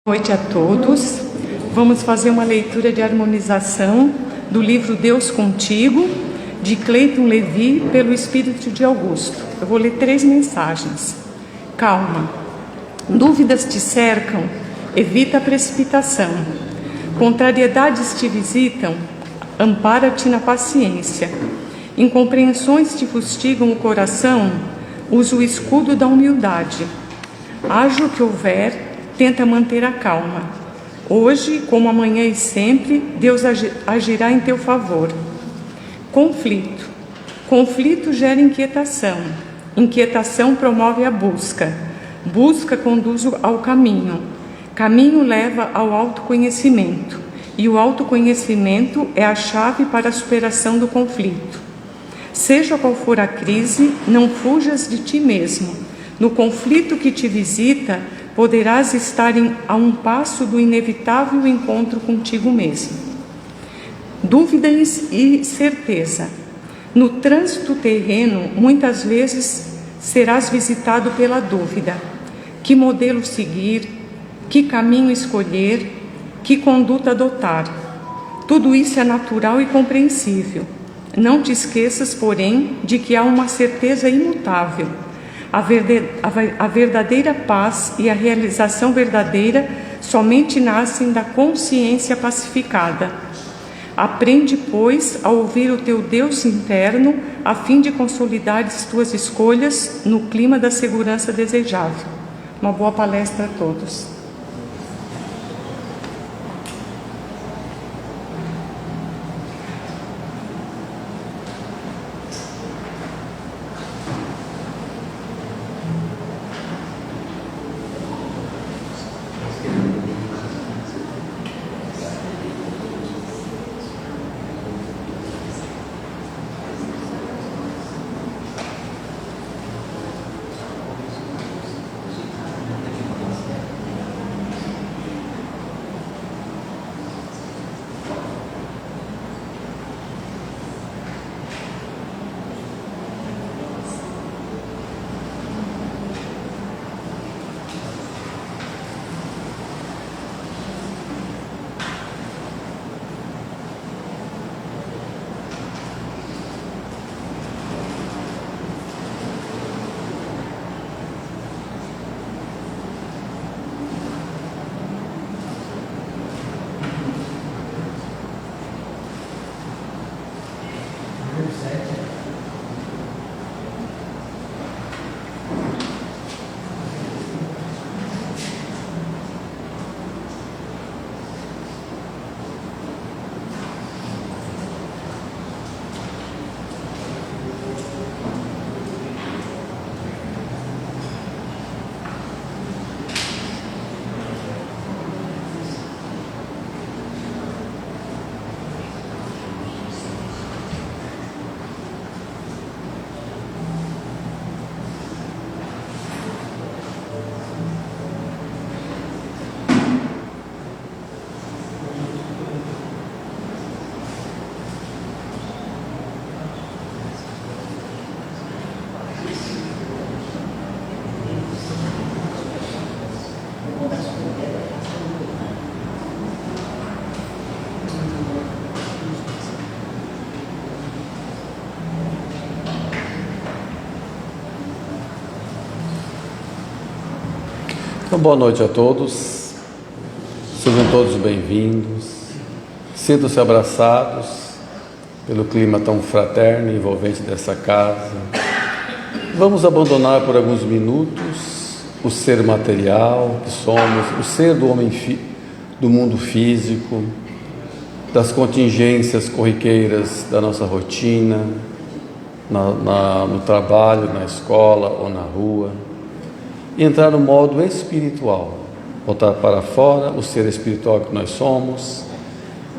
Boa noite a todos. Vamos fazer uma leitura de harmonização do livro Deus Contigo, de Cleiton Levi, pelo Espírito de Augusto. Eu vou ler 3 mensagens. Calma. Dúvidas te cercam, evita a precipitação. Contrariedades te visitam, ampara-te na paciência. Incompreensões te fustigam o coração, usa o escudo da humildade. Haja o que houver, tenta manter a calma. Hoje, como amanhã e sempre, Deus agirá em teu favor. Conflito. Conflito gera inquietação. Inquietação promove a busca. Busca conduz ao caminho. Caminho leva ao autoconhecimento. E o autoconhecimento é a chave para a superação do conflito. Seja qual for a crise, não fujas de ti mesmo. No conflito que te visita, poderás estar a um passo do inevitável encontro contigo mesmo. Dúvidas e certeza. No trânsito terreno, muitas vezes serás visitado pela dúvida. Que modelo seguir? Que caminho escolher? Que conduta adotar? Tudo isso é natural e compreensível. Não te esqueças, porém, de que há uma certeza imutável. A verdadeira paz e a realização verdadeira somente nascem da consciência pacificada. Aprende, pois, a ouvir o teu Deus interno, a fim de consolidar as tuas escolhas no clima da segurança desejável. Uma boa palestra a todos. Então, boa noite a todos, sejam todos bem-vindos, sintam-se abraçados pelo clima tão fraterno e envolvente dessa casa. Vamos abandonar por alguns minutos o ser material que somos, o ser do homem do mundo físico, das contingências corriqueiras da nossa rotina, no trabalho, na escola ou na rua, e entrar no modo espiritual, botar para fora o ser espiritual que nós somos,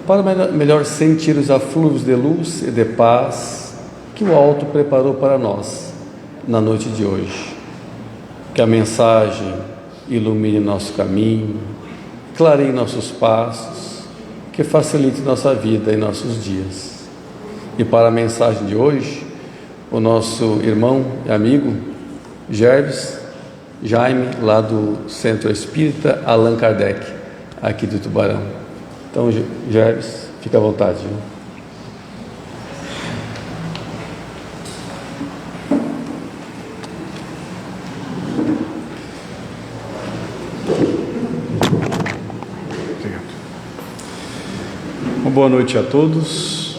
para melhor sentir os afluvios de luz e de paz que o Alto preparou para nós na noite de hoje. Que a mensagem ilumine nosso caminho, clareie nossos passos, que facilite nossa vida e nossos dias. E para a mensagem de hoje, o nosso irmão e amigo Jaime, lá do Centro Espírita Allan Kardec. aqui do Tubarão. Então, Gerves, fica à vontade. Viu? Uma boa noite a todos.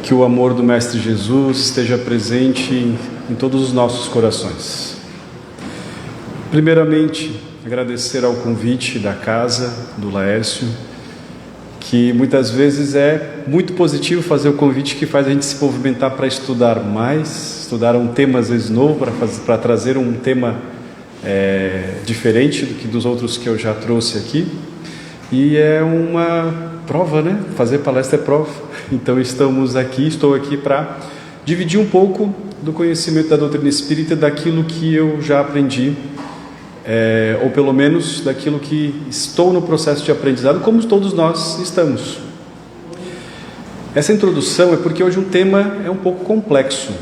Que o amor do Mestre Jesus esteja presente em todos os nossos corações. Primeiramente, agradecer ao convite da casa, do Laércio, que muitas vezes é muito positivo fazer o convite que faz a gente se movimentar para estudar mais, estudar um tema às vezes novo, para trazer um tema diferente do que dos outros que eu já trouxe aqui. E é uma prova, né? Fazer palestra é prova. Então estou aqui para dividir um pouco do conhecimento da doutrina espírita, daquilo que eu já aprendi, ou pelo menos daquilo que estou no processo de aprendizado, como todos nós estamos. Essa introdução é porque hoje um tema é um pouco complexo,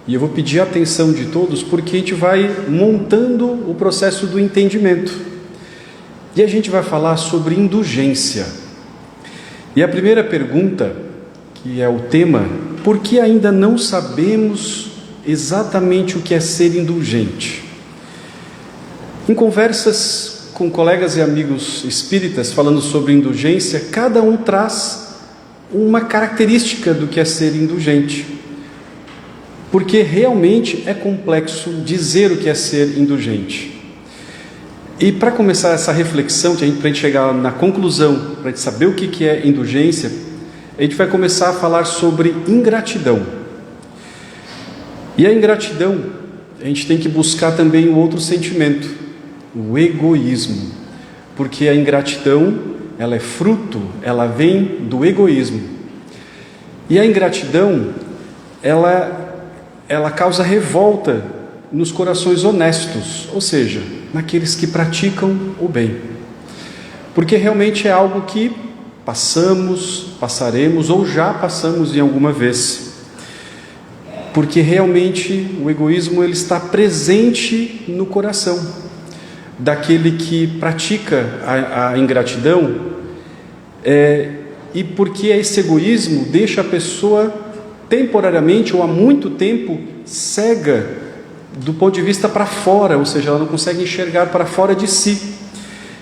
e eu vou pedir a atenção de todos, porque a gente vai montando o processo do entendimento, e a gente vai falar sobre indulgência. E a primeira pergunta, que é o tema: por que ainda não sabemos exatamente o que é ser indulgente? Em conversas com colegas e amigos espíritas falando sobre indulgência, cada um traz uma característica do que é ser indulgente, porque realmente é complexo dizer o que é ser indulgente. E para começar essa reflexão, para a gente chegar na conclusão, para a gente saber o que é indulgência, a gente vai começar a falar sobre ingratidão. E a ingratidão, a gente tem que buscar também um outro sentimento, o egoísmo, porque a ingratidão, ela é fruto, ela vem do egoísmo. E a ingratidão, ela causa revolta nos corações honestos, ou seja, naqueles que praticam o bem, porque realmente é algo que passaremos ou já passamos em alguma vez, porque realmente o egoísmo ele está presente no coração daquele que pratica a ingratidão, e porque esse egoísmo deixa a pessoa temporariamente ou há muito tempo cega do ponto de vista para fora, ou seja, ela não consegue enxergar para fora de si.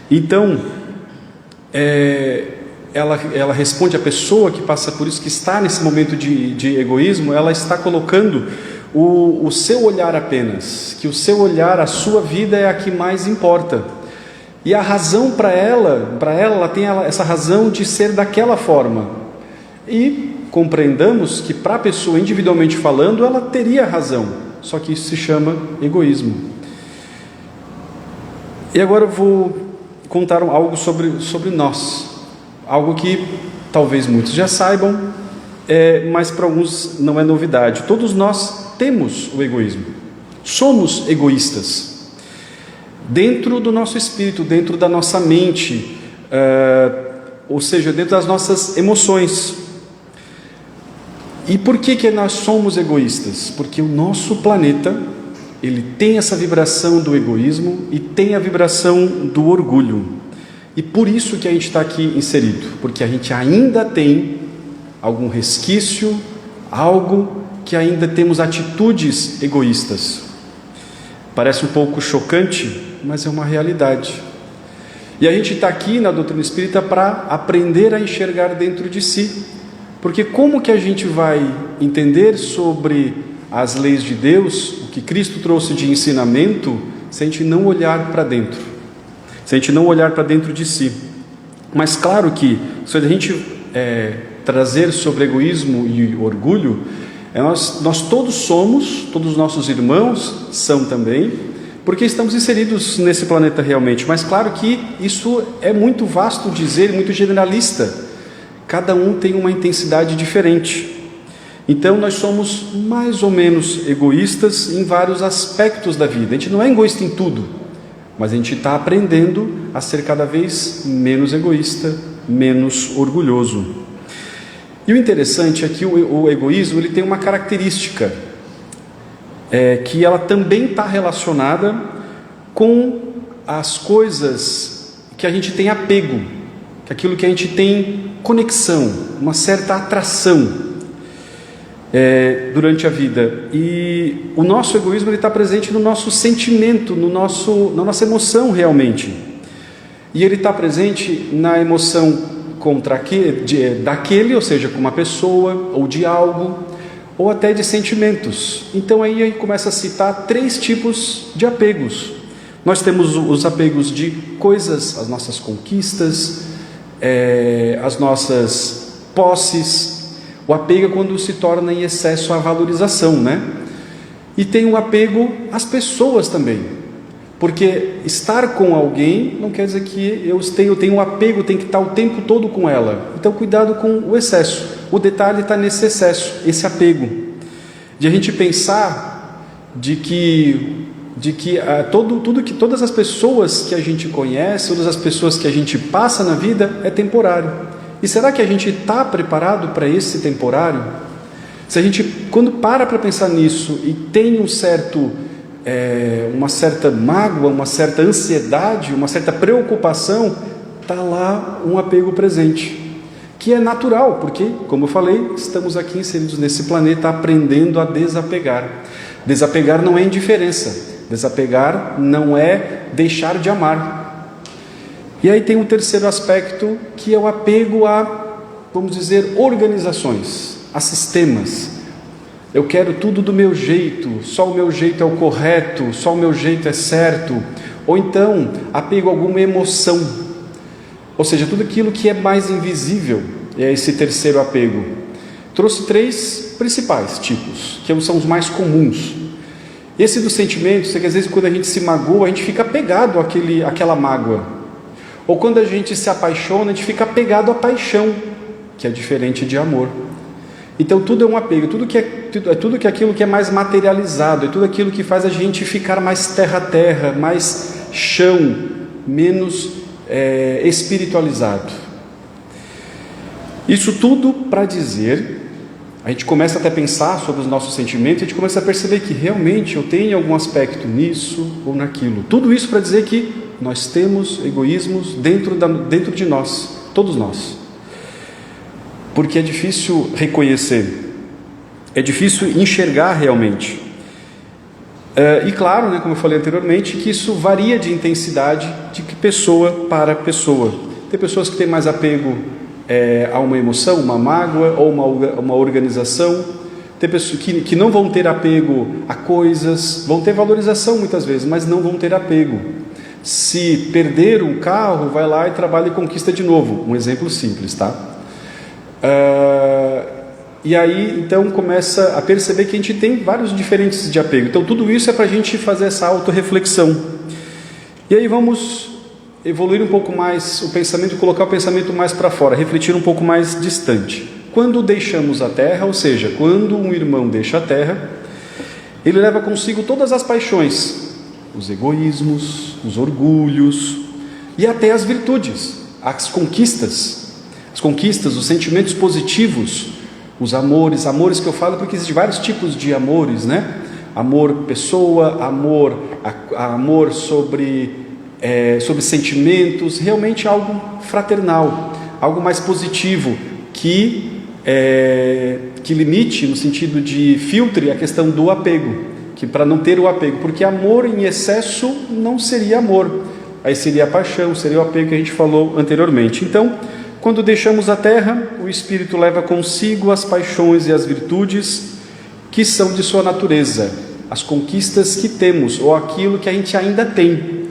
Então, ela responde, a pessoa que passa por isso, que está nesse momento de egoísmo, ela está colocando o seu olhar apenas, que o seu olhar, a sua vida é a que mais importa, e a razão para ela tem essa razão de ser daquela forma, e compreendamos que para a pessoa individualmente falando, ela teria razão, só que isso se chama egoísmo. E agora eu vou contar algo sobre nós, algo que talvez muitos já saibam, mas para alguns não é novidade. Todos nós temos o egoísmo, somos egoístas, dentro do nosso espírito, dentro da nossa mente, ou seja, dentro das nossas emoções. E por que nós somos egoístas? Porque o nosso planeta, ele tem essa vibração do egoísmo e tem a vibração do orgulho. E por isso que a gente está aqui inserido, porque a gente ainda tem algum resquício, algo que ainda temos atitudes egoístas. Parece um pouco chocante, mas é uma realidade. E a gente está aqui na doutrina espírita para aprender a enxergar dentro de si. Porque como que a gente vai entender sobre as leis de Deus, o que Cristo trouxe de ensinamento, se a gente não olhar para dentro, se a gente não olhar para dentro de si? Mas claro que, se a gente trazer sobre egoísmo e orgulho, nós todos somos, todos os nossos irmãos são também, porque estamos inseridos nesse planeta realmente. Mas claro que isso é muito vasto dizer, muito generalista. Cada um tem uma intensidade diferente. Então nós somos mais ou menos egoístas em vários aspectos da vida. A gente não é egoísta em tudo, mas a gente está aprendendo a ser cada vez menos egoísta, menos orgulhoso. E o interessante é que o egoísmo ele tem uma característica, que ela também está relacionada com as coisas que a gente tem apego, aquilo que a gente tem conexão, uma certa atração durante a vida. E o nosso egoísmo está presente no nosso sentimento, na nossa emoção realmente. E ele está presente na emoção daquele, ou seja, com uma pessoa, ou de algo, ou até de sentimentos. Então aí a gente começa a citar 3 tipos de apegos. Nós temos os apegos de coisas, as nossas conquistas, as nossas posses. O apego é quando se torna em excesso a valorização, né? E tem o apego às pessoas também. Porque estar com alguém não quer dizer que eu tenho um apego, tenho que estar o tempo todo com ela. Então cuidado com o excesso. O detalhe está nesse excesso, esse apego. De a gente pensar de que todas as pessoas que a gente conhece, todas as pessoas que a gente passa na vida é temporário. E será que a gente está preparado para esse temporário? Se a gente, quando para pensar nisso e tem uma certa mágoa, uma certa ansiedade, uma certa preocupação, está lá um apego presente, que é natural, porque, como eu falei, estamos aqui inseridos nesse planeta aprendendo a desapegar. Desapegar não é indiferença, desapegar não é deixar de amar. E aí tem um terceiro aspecto, que é o apego a, vamos dizer, organizações, a sistemas. Eu quero tudo do meu jeito, só o meu jeito é o correto, só o meu jeito é certo. Ou então, apego a alguma emoção, ou seja, tudo aquilo que é mais invisível, é esse terceiro apego. Trouxe 3 principais tipos, que são os mais comuns. Esse dos sentimentos, é que às vezes quando a gente se magoa, a gente fica apegado àquela mágoa. Ou quando a gente se apaixona, a gente fica apegado à paixão, que é diferente de amor. Então tudo é um apego, tudo que aquilo que é mais materializado, é tudo aquilo que faz a gente ficar mais terra a terra, mais chão, menos espiritualizado. Isso tudo para dizer, a gente começa até a pensar sobre os nossos sentimentos, a gente começa a perceber que realmente eu tenho algum aspecto nisso ou naquilo. Tudo isso para dizer que nós temos egoísmos dentro de nós, todos nós. Porque é difícil reconhecer, é difícil enxergar realmente. E claro, como eu falei anteriormente, que isso varia de intensidade de pessoa para pessoa. Tem pessoas que têm mais apego a uma emoção, uma mágoa ou uma organização. Tem pessoas que não vão ter apego a coisas, vão ter valorização muitas vezes, mas não vão ter apego. Se perder um carro, vai lá e trabalha e conquista de novo. Um exemplo simples, tá? E aí então começa a perceber que a gente tem vários diferentes de apego. Então tudo isso é para a gente fazer essa autorreflexão. E aí vamos evoluir um pouco mais o pensamento, colocar o pensamento mais para fora, refletir um pouco mais distante. Quando deixamos a terra, ou seja, quando um irmão deixa a terra, ele leva consigo todas as paixões, os egoísmos, os orgulhos e até as virtudes, as conquistas, os sentimentos positivos, os amores que eu falo porque existem vários tipos de amores, né? Amor pessoa, amor sobre sentimentos, realmente algo fraternal, algo mais positivo, que limite, no sentido de filtre a questão do apego, que para não ter o apego, porque amor em excesso não seria amor, aí seria a paixão, seria o apego que a gente falou anteriormente. Então, quando deixamos a terra, o Espírito leva consigo as paixões e as virtudes que são de sua natureza, as conquistas que temos, ou aquilo que a gente ainda tem.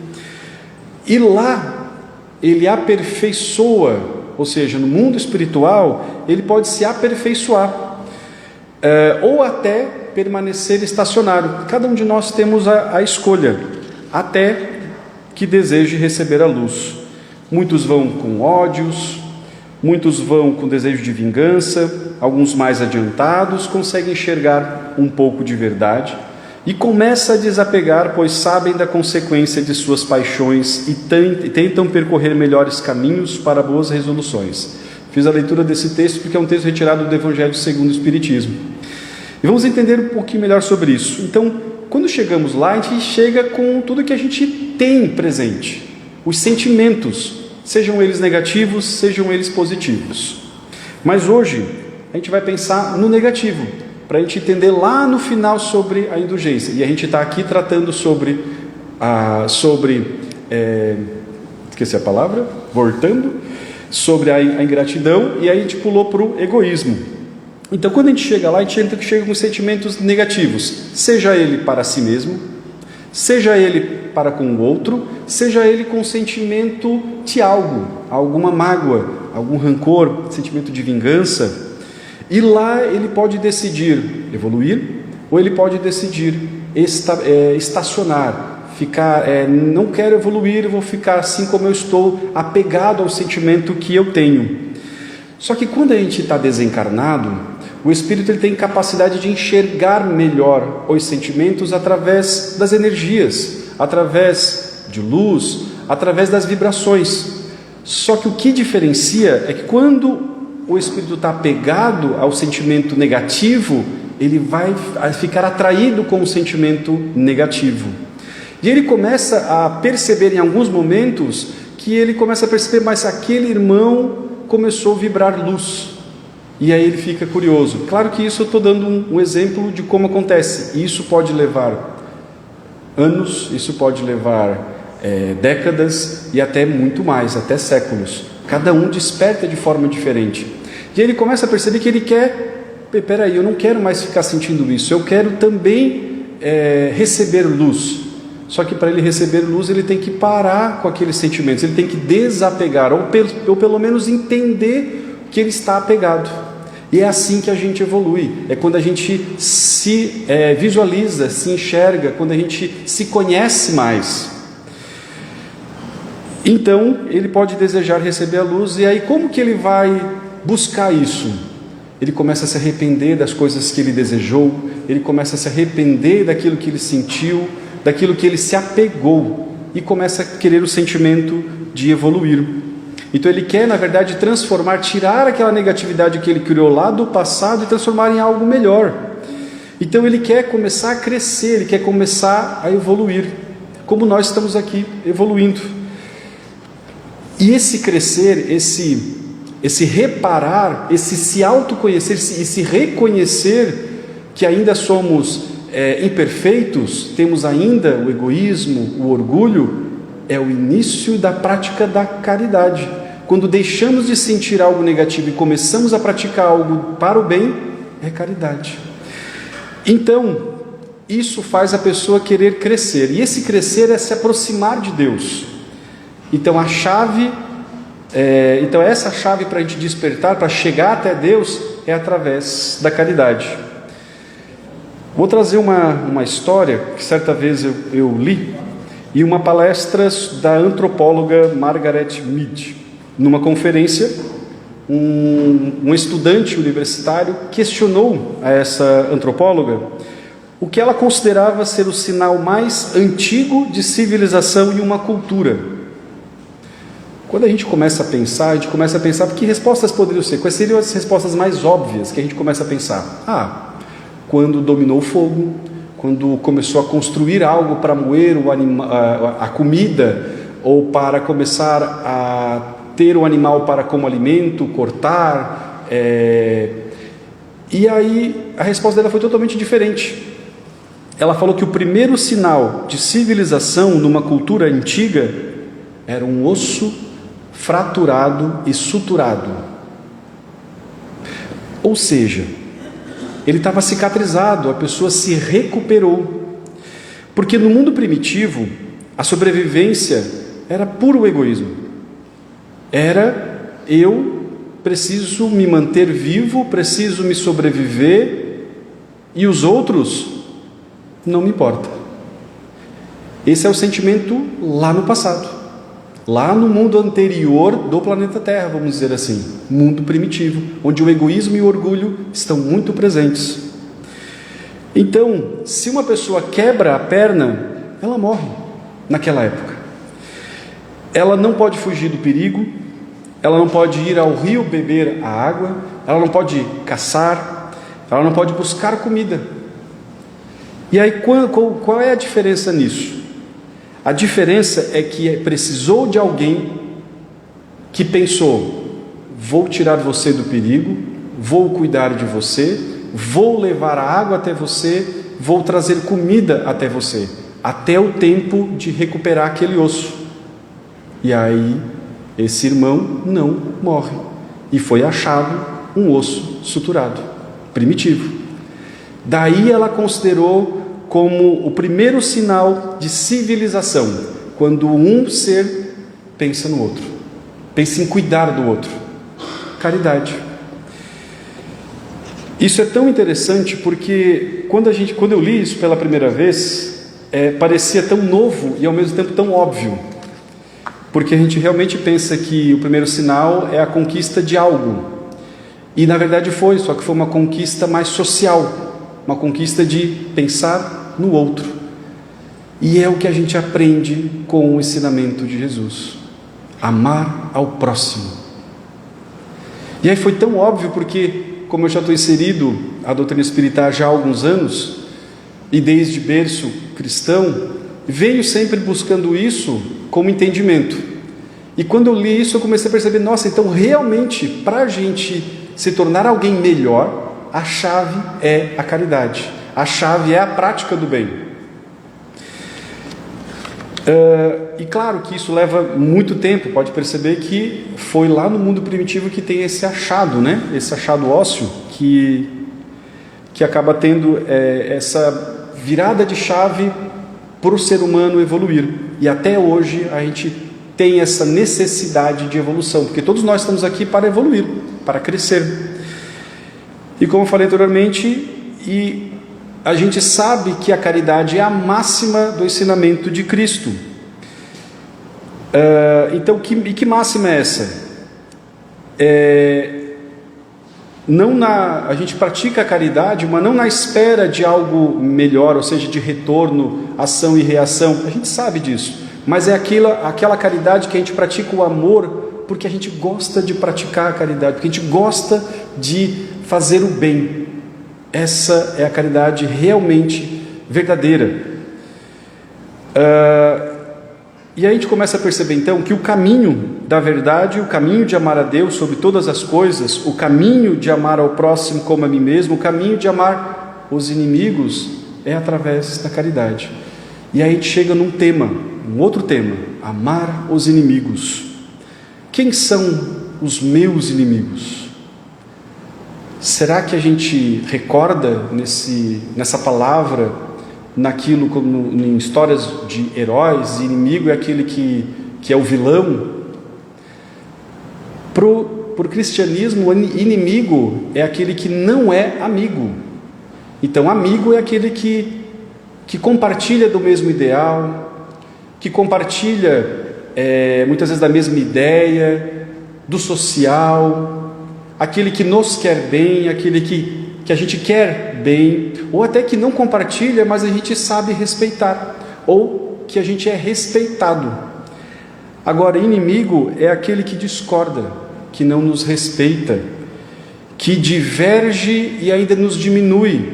E lá, ele aperfeiçoa, ou seja, no mundo espiritual, ele pode se aperfeiçoar, ou até permanecer estacionário. Cada um de nós temos a escolha, até que deseje receber a luz. Muitos vão com ódios, muitos vão com desejo de vingança, alguns mais adiantados conseguem enxergar um pouco de verdade e começam a desapegar, pois sabem da consequência de suas paixões e tentam percorrer melhores caminhos para boas resoluções. Fiz a leitura desse texto porque é um texto retirado do Evangelho segundo o Espiritismo. E vamos entender um pouquinho melhor sobre isso. Então, quando chegamos lá, a gente chega com tudo que a gente tem presente, os sentimentos. sejam eles negativos, sejam eles positivos. Mas hoje a gente vai pensar no negativo, para a gente entender lá no final sobre a indulgência. E a gente está aqui tratando sobre esqueci a palavra, voltando, sobre a ingratidão, e aí a gente pulou para o egoísmo. Então quando a gente chega lá, a gente chega com sentimentos negativos, seja ele para si mesmo, seja ele para com o outro, seja ele com sentimento de algo, alguma mágoa, algum rancor, sentimento de vingança. E lá ele pode decidir evoluir, ou ele pode decidir estacionar, ficar, não quero evoluir, vou ficar assim como eu estou, apegado ao sentimento que eu tenho. Só que quando a gente está desencarnado, o espírito ele tem capacidade de enxergar melhor os sentimentos através das energias, através de luz, através das vibrações. Só que o que diferencia é que quando o espírito está apegado ao sentimento negativo, ele vai ficar atraído com o sentimento negativo. E ele começa a perceber em alguns momentos que ele começa a perceber, mas aquele irmão começou a vibrar luz. E aí ele fica curioso. Claro que isso eu estou dando um exemplo de como acontece. E isso pode levar anos, isso pode levar décadas e até muito mais, até séculos. Cada um desperta de forma diferente. E ele começa a perceber que ele quer, peraí, eu não quero mais ficar sentindo isso, eu quero também receber luz. Só que para ele receber luz, ele tem que parar com aqueles sentimentos, ele tem que desapegar, ou pelo menos entender que ele está apegado. E é assim que a gente evolui, é quando a gente se visualiza, se enxerga, quando a gente se conhece mais. Então, ele pode desejar receber a luz, e aí como que ele vai buscar isso? Ele começa a se arrepender das coisas que ele desejou, ele começa a se arrepender daquilo que ele sentiu, daquilo que ele se apegou, e começa a querer o sentimento de evoluir. Então ele quer, na verdade, transformar, tirar aquela negatividade que ele criou lá do passado e transformar em algo melhor. Então ele quer começar a crescer, ele quer começar a evoluir, como nós estamos aqui evoluindo. E esse crescer, esse reparar, esse se autoconhecer, esse reconhecer que ainda somos imperfeitos, temos ainda o egoísmo, o orgulho, é o início da prática da caridade. Quando deixamos de sentir algo negativo e começamos a praticar algo para o bem, é caridade. Então, isso faz a pessoa querer crescer, e esse crescer é se aproximar de Deus. Então essa chave para a gente despertar, para chegar até Deus, é através da caridade. Vou trazer uma história que certa vez eu li em uma palestra da antropóloga Margaret Mead. Numa conferência, um estudante universitário questionou a essa antropóloga o que ela considerava ser o sinal mais antigo de civilização em uma cultura. Quando a gente começa a pensar que respostas poderiam ser, quais seriam as respostas mais óbvias que a gente começa a pensar? Quando dominou o fogo, quando começou a construir algo para moer a comida, ou para começar a ter o animal para como alimento, cortar. E aí a resposta dela foi totalmente diferente. Ela falou que o primeiro sinal de civilização numa cultura antiga era um osso fraturado e suturado. Ou seja, ele estava cicatrizado, a pessoa se recuperou. Porque no mundo primitivo, a sobrevivência era puro egoísmo. Era, eu preciso me manter vivo, preciso me sobreviver, e os outros não me importa. Esse é o sentimento lá no passado. Lá no mundo anterior do planeta Terra, vamos dizer assim, mundo primitivo, onde o egoísmo e o orgulho estão muito presentes. Então, se uma pessoa quebra a perna, ela morre naquela época. Ela não pode fugir do perigo, ela não pode ir ao rio beber a água, ela não pode caçar, ela não pode buscar comida. E aí, qual é a diferença nisso? A diferença é que precisou de alguém que pensou: vou tirar você do perigo, vou cuidar de você, vou levar a água até você, vou trazer comida até você, até o tempo de recuperar aquele osso. E aí esse irmão não morre, e foi achado um osso suturado, primitivo. Daí ela considerou como o primeiro sinal de civilização, quando um ser pensa no outro, pensa em cuidar do outro. Caridade. Isso é tão interessante porque quando eu li isso pela primeira vez, parecia tão novo e ao mesmo tempo tão óbvio, porque a gente realmente pensa que o primeiro sinal é a conquista de algo, e na verdade só que foi uma conquista mais social, uma conquista de pensar no outro, e é o que a gente aprende com o ensinamento de Jesus: amar ao próximo. E aí foi tão óbvio porque, como eu já estou inserido à doutrina espírita já há alguns anos, e desde berço cristão, venho sempre buscando isso como entendimento. E quando eu li isso, eu comecei a perceber: nossa, então realmente, para a gente se tornar alguém melhor, a chave é a caridade, a chave é a prática do bem. E claro que isso leva muito tempo. Pode perceber que foi lá no mundo primitivo que tem esse achado, né? Esse achado ósseo que acaba tendo essa virada de chave para o ser humano evoluir. E até hoje a gente tem essa necessidade de evolução, porque todos nós estamos aqui para evoluir, para crescer. E como eu falei anteriormente, a gente sabe que a caridade é a máxima do ensinamento de Cristo. Então, que máxima é essa? A gente pratica a caridade, mas não na espera de algo melhor, ou seja, de retorno, ação e reação. A gente sabe disso, mas é aquela caridade que a gente pratica o amor, porque a gente gosta de praticar a caridade, porque a gente gosta de fazer o bem. Essa é a caridade realmente verdadeira. E aí a gente começa a perceber então que o caminho da verdade, o caminho de amar a Deus sobre todas as coisas, o caminho de amar ao próximo como a mim mesmo, o caminho de amar os inimigos é através da caridade. E aí a gente chega num outro tema: amar os inimigos. Quem são os meus inimigos? Será que a gente recorda nessa palavra, naquilo como em histórias de heróis, inimigo é aquele que é o vilão? Pro cristianismo, o inimigo é aquele que não é amigo. Então, amigo é aquele que compartilha do mesmo ideal, que compartilha muitas vezes da mesma ideia, do social, aquele que nos quer bem, aquele que a gente quer bem, ou até que não compartilha, mas a gente sabe respeitar, ou que a gente é respeitado. Agora, inimigo é aquele que discorda, que não nos respeita, que diverge e ainda nos diminui,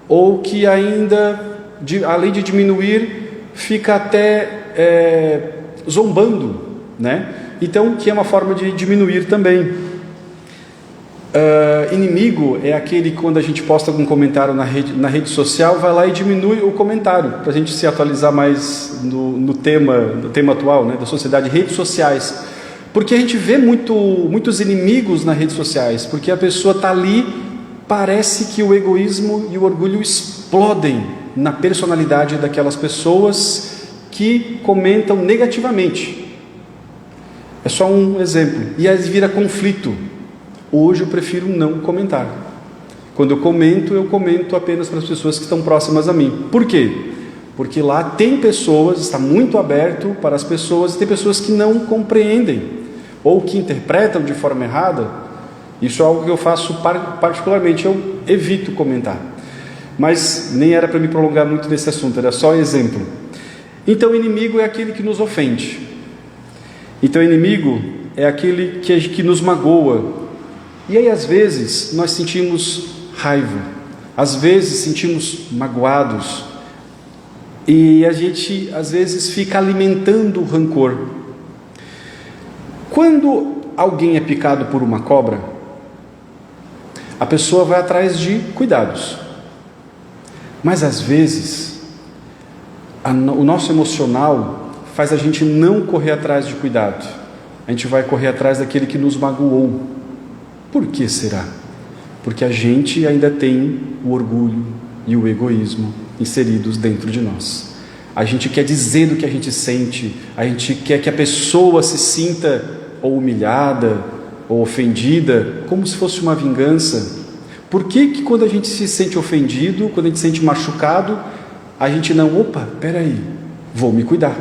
ou que ainda, além de diminuir, fica até zombando, né? Então, que é uma forma de diminuir também. Inimigo é aquele que, quando a gente posta algum comentário na rede social, vai lá e diminui o comentário, para a gente se atualizar mais no tema atual, né, da sociedade, redes sociais. Porque a gente vê muitos inimigos nas redes sociais, porque a pessoa está ali, parece que o egoísmo e o orgulho explodem na personalidade daquelas pessoas que comentam negativamente. É só um exemplo. E aí vira conflito. Hoje eu prefiro não comentar. Quando eu comento apenas para as pessoas que estão próximas a mim. Por quê? Porque lá tem pessoas, está muito aberto para as pessoas, e tem pessoas que não compreendem, ou que interpretam de forma errada. Isso é algo que eu faço particularmente, eu evito comentar. Mas nem era para me prolongar muito nesse assunto, era só exemplo. Então, o inimigo é aquele que nos ofende. Então, o inimigo é aquele que nos magoa. E aí, às vezes, nós sentimos raiva, às vezes sentimos magoados, e a gente, às vezes, fica alimentando o rancor. Quando alguém é picado por uma cobra, a pessoa vai atrás de cuidados. Mas às vezes, o nosso emocional faz a gente não correr atrás de cuidado. A gente vai correr atrás daquele que nos magoou. Por que será? Porque a gente ainda tem o orgulho e o egoísmo inseridos dentro de nós. A gente quer dizer do que a gente sente, a gente quer que a pessoa se sinta ou humilhada ou ofendida, como se fosse uma vingança. Por que quando a gente se sente ofendido, quando a gente se sente machucado, a gente não, peraí, vou me cuidar,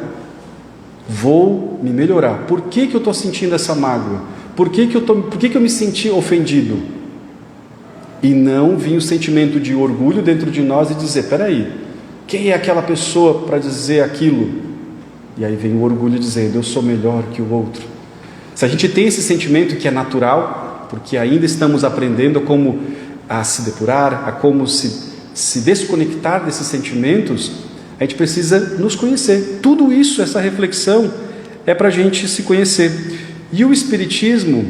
vou me melhorar. Por que eu estou sentindo essa mágoa? Por que eu me senti ofendido? E não vir o sentimento de orgulho dentro de nós e dizer, peraí, quem é aquela pessoa para dizer aquilo? E aí vem o orgulho dizendo, eu sou melhor que o outro. Se a gente tem esse sentimento que é natural, porque ainda estamos aprendendo como a se depurar, a como se desconectar desses sentimentos, a gente precisa nos conhecer. Tudo isso, essa reflexão, é para a gente se conhecer. E o Espiritismo,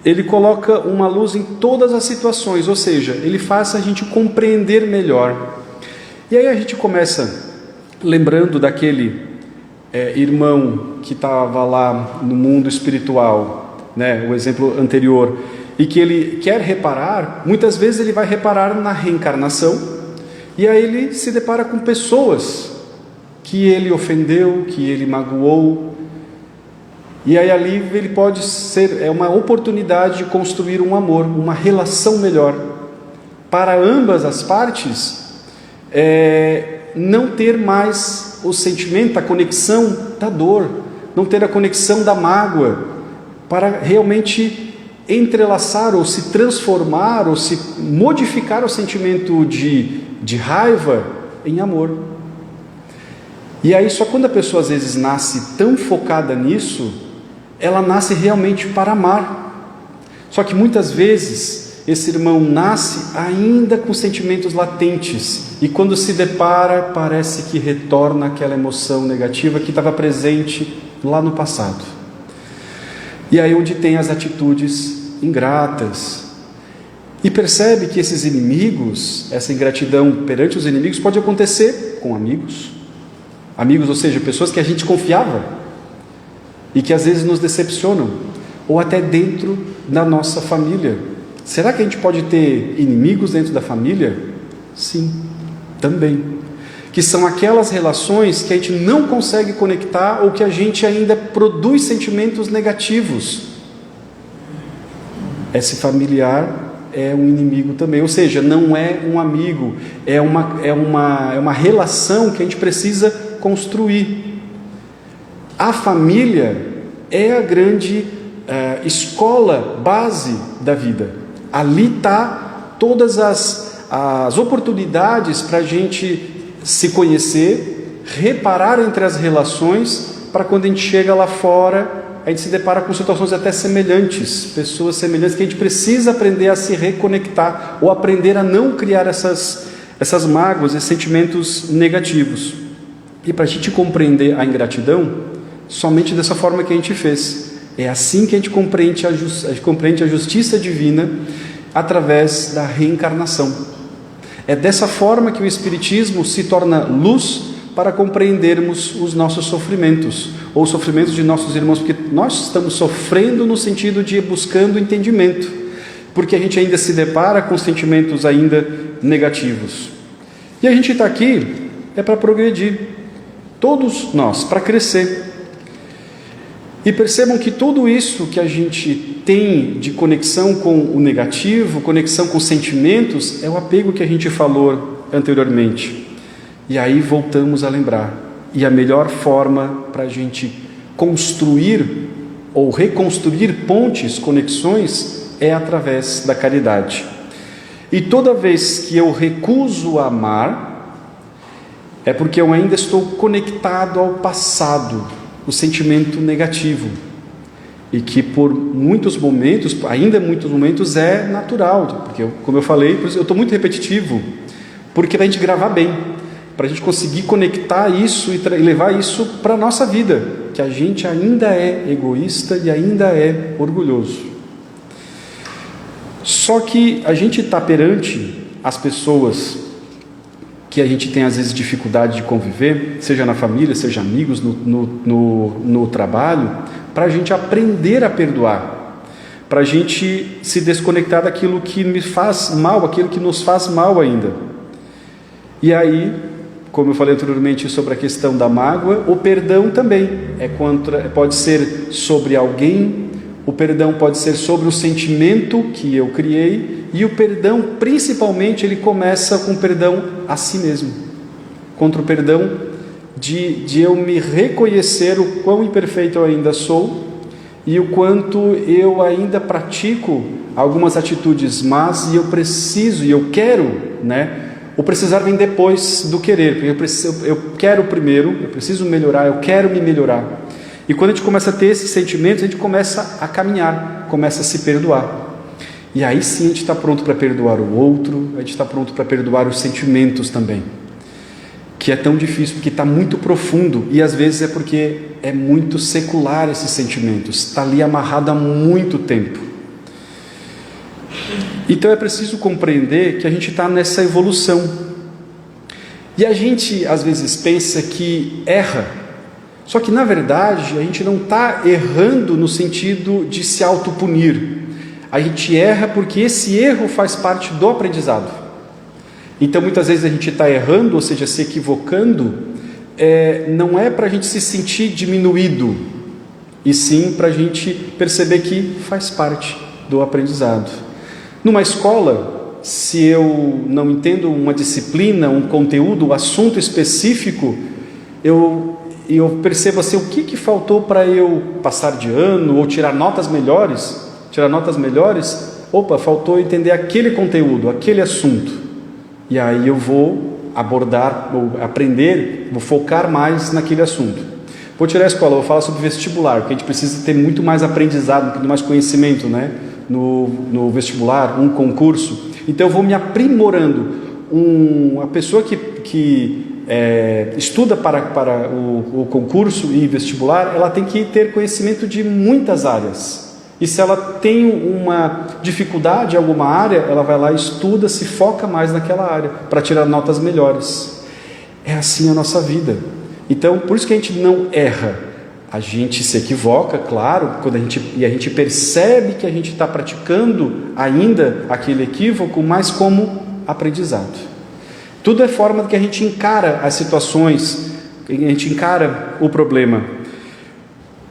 ele coloca uma luz em todas as situações, ou seja, ele faz a gente compreender melhor. E aí a gente começa lembrando daquele irmão que estava lá no mundo espiritual, né, o exemplo anterior, e que ele quer reparar, muitas vezes ele vai reparar na reencarnação, e aí ele se depara com pessoas que ele ofendeu, que ele magoou, e aí ali ele pode ser uma oportunidade de construir um amor, uma relação melhor, para ambas as partes, não ter mais o sentimento, a conexão da dor, não ter a conexão da mágoa, para realmente entrelaçar ou se transformar ou se modificar o sentimento de raiva em amor. E aí só quando a pessoa às vezes nasce tão focada nisso, ela nasce realmente para amar. Só que muitas vezes esse irmão nasce ainda com sentimentos latentes, e quando se depara, parece que retorna aquela emoção negativa que estava presente lá no passado. E aí onde tem as atitudes ingratas, e percebe que esses inimigos, essa ingratidão perante os inimigos pode acontecer com amigos, ou seja, pessoas que a gente confiava, e que às vezes nos decepcionam, ou até dentro da nossa família. Será que a gente pode ter inimigos dentro da família? Sim, também. Que são aquelas relações que a gente não consegue conectar, ou que a gente ainda produz sentimentos negativos. Esse familiar é um inimigo também, ou seja, não é um amigo, é uma relação que a gente precisa construir. A família é a grande escola base da vida. Ali está todas as oportunidades para a gente se conhecer, reparar entre as relações, para quando a gente chega lá fora, a gente se depara com situações até semelhantes, pessoas semelhantes, que a gente precisa aprender a se reconectar, ou aprender a não criar essas mágoas, esses sentimentos negativos. E para a gente compreender a ingratidão, somente dessa forma que a gente fez. É assim que a gente compreende a justiça divina, através da reencarnação. É dessa forma que o Espiritismo se torna luz para compreendermos os nossos sofrimentos, ou os sofrimentos de nossos irmãos, porque nós estamos sofrendo no sentido de buscando entendimento, porque a gente ainda se depara com sentimentos ainda negativos. E a gente está aqui para progredir, todos nós, para crescer. E percebam que tudo isso que a gente tem de conexão com o negativo, conexão com sentimentos, é o apego que a gente falou anteriormente. E aí voltamos a lembrar. E a melhor forma para a gente construir ou reconstruir pontes, conexões, é através da caridade. E toda vez que eu recuso amar, é porque eu ainda estou conectado ao passado, o sentimento negativo, e que por muitos momentos, ainda muitos momentos, é natural, porque como eu falei, eu estou muito repetitivo, porque para a gente gravar bem, para a gente conseguir conectar isso e levar isso para a nossa vida, que a gente ainda é egoísta e ainda é orgulhoso. Só que a gente está perante as pessoas que a gente tem às vezes dificuldade de conviver, seja na família, seja amigos, no trabalho, para a gente aprender a perdoar, para a gente se desconectar daquilo que me faz mal, aquilo que nos faz mal ainda. E aí, como eu falei anteriormente sobre a questão da mágoa, o perdão também pode ser sobre alguém, o perdão pode ser sobre o sentimento que eu criei, e o perdão, principalmente, ele começa com o perdão a si mesmo, contra o perdão de eu me reconhecer o quão imperfeito eu ainda sou e o quanto eu ainda pratico algumas atitudes más, e eu preciso, e eu quero, o precisar vem depois do querer, porque eu quero primeiro, eu preciso melhorar, eu quero me melhorar. E quando a gente começa a ter esses sentimentos, a gente começa a caminhar, começa a se perdoar. E aí sim a gente está pronto para perdoar o outro, a gente está pronto para perdoar os sentimentos também, que é tão difícil, porque está muito profundo, e às vezes é porque é muito secular esses sentimentos, está ali amarrado há muito tempo. Então é preciso compreender que a gente está nessa evolução, e a gente às vezes pensa que erra, só que na verdade a gente não está errando no sentido de se autopunir. A gente erra porque esse erro faz parte do aprendizado. Então muitas vezes a gente está errando, ou seja, se equivocando, não é para a gente se sentir diminuído, e sim para a gente perceber que faz parte do aprendizado. Numa escola, se eu não entendo uma disciplina, um conteúdo, um assunto específico, eu percebo assim, o que faltou para eu passar de ano ou tirar notas melhores. Opa, faltou entender aquele conteúdo, aquele assunto, e aí eu vou abordar, vou aprender, vou focar mais naquele assunto. Vou tirar a escola, vou falar sobre vestibular, porque a gente precisa ter muito mais aprendizado, muito mais conhecimento, no vestibular, um concurso. Então eu vou me aprimorando. A pessoa que estuda para o concurso e vestibular, ela tem que ter conhecimento de muitas áreas. E se ela tem uma dificuldade em alguma área, ela vai lá, estuda, se foca mais naquela área, para tirar notas melhores. É assim a nossa vida. Então, por isso que a gente não erra. A gente se equivoca, claro, e a gente percebe que a gente está praticando ainda aquele equívoco, mas como aprendizado. Tudo é forma que a gente encara as situações, a gente encara o problema.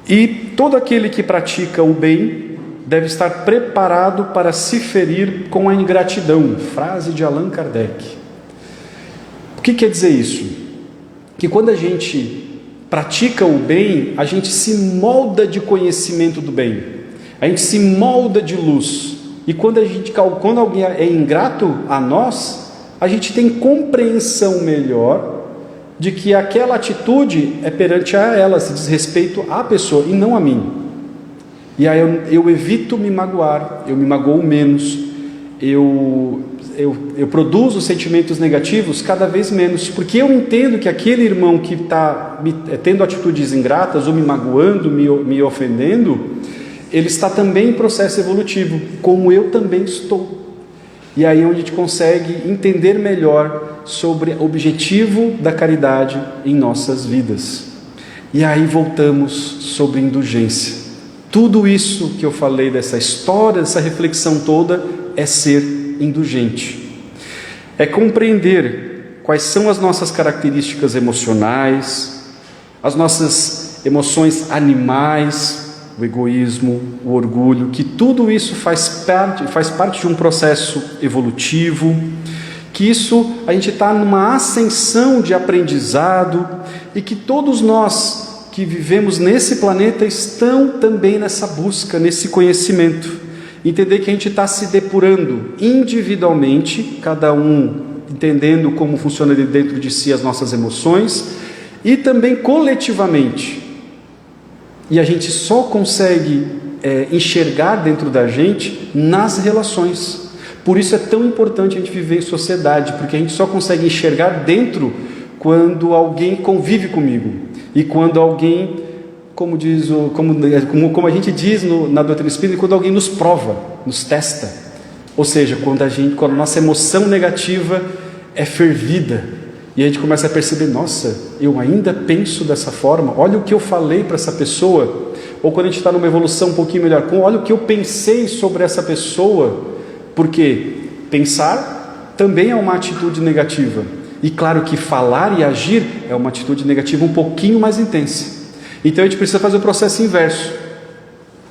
E todo aquele que pratica o bem deve estar preparado para se ferir com a ingratidão. Frase de Allan Kardec. O que quer dizer isso? Que quando a gente pratica o bem, a gente se molda de conhecimento do bem, a gente se molda de luz. E quando alguém é ingrato a nós, a gente tem compreensão melhor de que aquela atitude é perante a ela, se diz respeito à pessoa e não a mim. E aí eu evito me magoar, eu me magoo menos, eu produzo sentimentos negativos cada vez menos, porque eu entendo que aquele irmão que está tendo atitudes ingratas, ou me magoando, me ofendendo, ele está também em processo evolutivo, como eu também estou. E aí é onde a gente consegue entender melhor sobre o objetivo da caridade em nossas vidas. E aí voltamos sobre indulgência. Tudo isso que eu falei dessa história, dessa reflexão toda, é ser indulgente. É compreender quais são as nossas características emocionais, as nossas emoções animais, o egoísmo, o orgulho, que tudo isso faz parte de um processo evolutivo, que isso a gente está numa ascensão de aprendizado, e que todos nós que vivemos nesse planeta estão também nessa busca, nesse conhecimento. Entender que a gente está se depurando individualmente, cada um entendendo como funciona dentro de si as nossas emoções, e também coletivamente. E a gente só consegue enxergar dentro da gente nas relações. Por isso é tão importante a gente viver em sociedade, porque a gente só consegue enxergar dentro quando alguém convive comigo, e quando alguém como a gente diz na doutrina espírita, quando alguém nos prova, nos testa. Ou seja, quando a nossa emoção negativa é fervida e a gente começa a perceber, nossa, eu ainda penso dessa forma, olha o que eu falei para essa pessoa. Ou quando a gente está numa evolução um pouquinho melhor, olha o que eu pensei sobre essa pessoa. Porque pensar também é uma atitude negativa. E claro que falar e agir é uma atitude negativa um pouquinho mais intensa. Então a gente precisa fazer o processo inverso.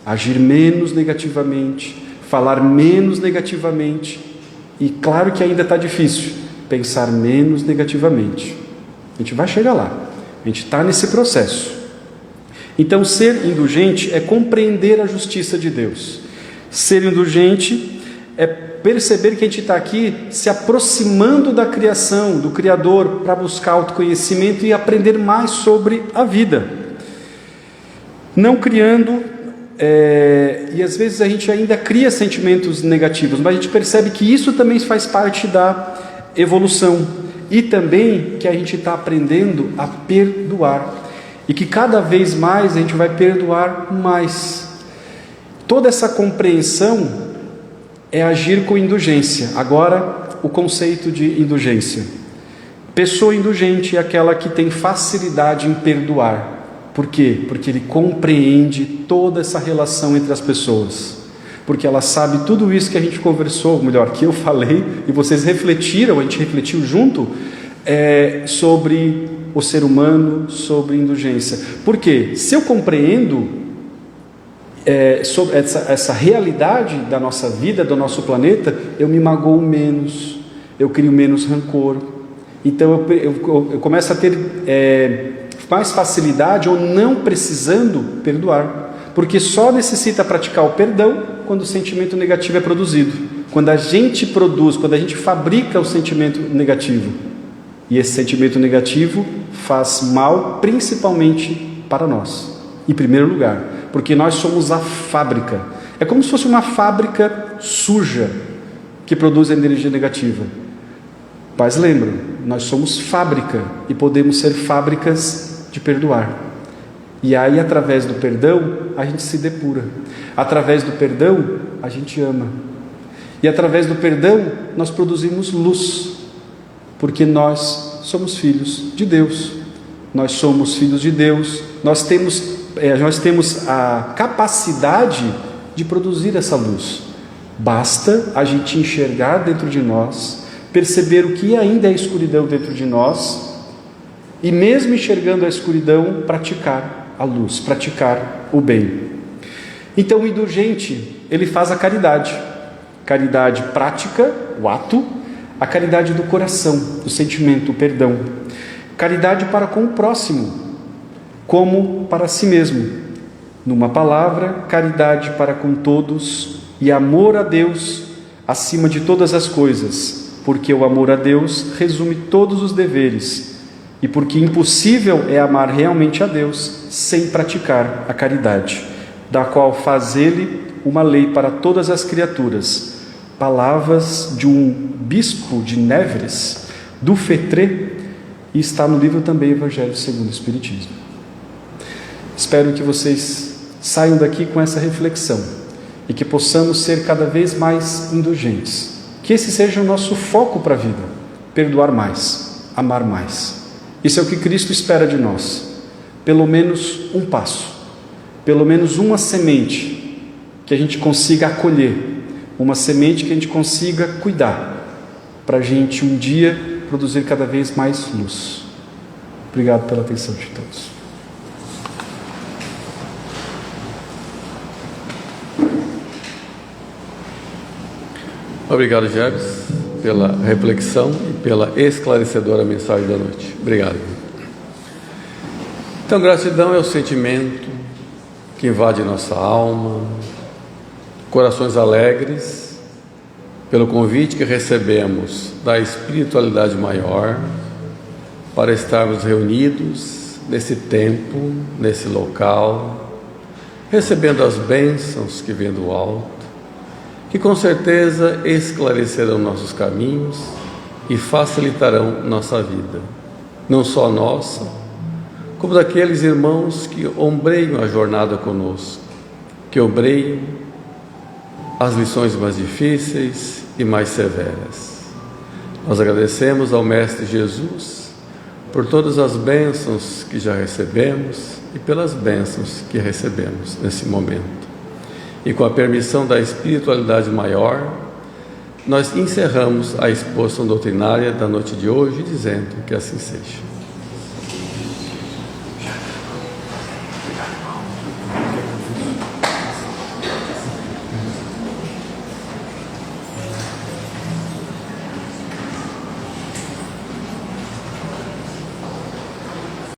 Agir menos negativamente, falar menos negativamente. E claro que ainda está difícil, pensar menos negativamente. A gente vai chegar lá. A gente está nesse processo. Então ser indulgente é compreender a justiça de Deus. Ser indulgente é perceber que a gente está aqui se aproximando da criação, do Criador, para buscar autoconhecimento e aprender mais sobre a vida. Não criando, e às vezes a gente ainda cria sentimentos negativos, mas a gente percebe que isso também faz parte da evolução. E também que a gente está aprendendo a perdoar. E que cada vez mais a gente vai perdoar mais. Toda essa compreensão é agir com indulgência. Agora, o conceito de indulgência. Pessoa indulgente é aquela que tem facilidade em perdoar. Por quê? Porque ele compreende toda essa relação entre as pessoas. Porque ela sabe tudo isso que a gente conversou, melhor, que eu falei, e vocês refletiram, a gente refletiu junto, sobre o ser humano, sobre indulgência. Por quê? Se eu compreendo sobre essa realidade da nossa vida, do nosso planeta, eu me magoo menos, eu crio menos rancor. Então eu começo a ter mais facilidade ou não precisando perdoar, porque só necessita praticar o perdão quando o sentimento negativo é produzido, quando a gente produz, quando a gente fabrica o sentimento negativo, e esse sentimento negativo faz mal principalmente para nós, em primeiro lugar, porque nós somos a fábrica, é como se fosse uma fábrica suja que produz energia negativa. Mas lembram, nós somos fábrica e podemos ser fábricas de perdoar. E aí, através do perdão, a gente se depura. Através do perdão, a gente ama. E através do perdão, nós produzimos luz. Porque nós somos filhos de Deus. Nós somos filhos de Deus. Nós temos a capacidade de produzir essa luz. Basta a gente enxergar dentro de nós, perceber o que ainda é escuridão dentro de nós, e mesmo enxergando a escuridão, praticar a luz, praticar o bem. Então o indulgente, ele faz a caridade prática, o ato, a caridade do coração, do sentimento, o perdão, caridade para com o próximo, como para si mesmo. Numa palavra, caridade para com todos e amor a Deus acima de todas as coisas, porque o amor a Deus resume todos os deveres, e porque impossível é amar realmente a Deus sem praticar a caridade, da qual faz ele uma lei para todas as criaturas. Palavras de um bispo de Nevers, do Fetré, e está no livro também Evangelho segundo o Espiritismo. Espero que vocês saiam daqui com essa reflexão e que possamos ser cada vez mais indulgentes. Que esse seja o nosso foco para a vida, perdoar mais, amar mais. Isso é o que Cristo espera de nós. Pelo menos um passo, pelo menos uma semente que a gente consiga acolher, uma semente que a gente consiga cuidar, para a gente um dia produzir cada vez mais luz. Obrigado pela atenção de todos. Obrigado, Jebs, pela reflexão e pela esclarecedora mensagem da noite. Obrigado. Então, gratidão é o sentimento que invade nossa alma, corações alegres, pelo convite que recebemos da espiritualidade maior, para estarmos reunidos nesse tempo, nesse local, recebendo as bênçãos que vêm do alto, que com certeza esclarecerão nossos caminhos e facilitarão nossa vida, não só nossa, como daqueles irmãos que ombreiam a jornada conosco, que ombreiam as lições mais difíceis e mais severas. Nós agradecemos ao Mestre Jesus por todas as bênçãos que já recebemos e pelas bênçãos que recebemos nesse momento. E com a permissão da espiritualidade maior, nós encerramos a exposição doutrinária da noite de hoje, dizendo que assim seja.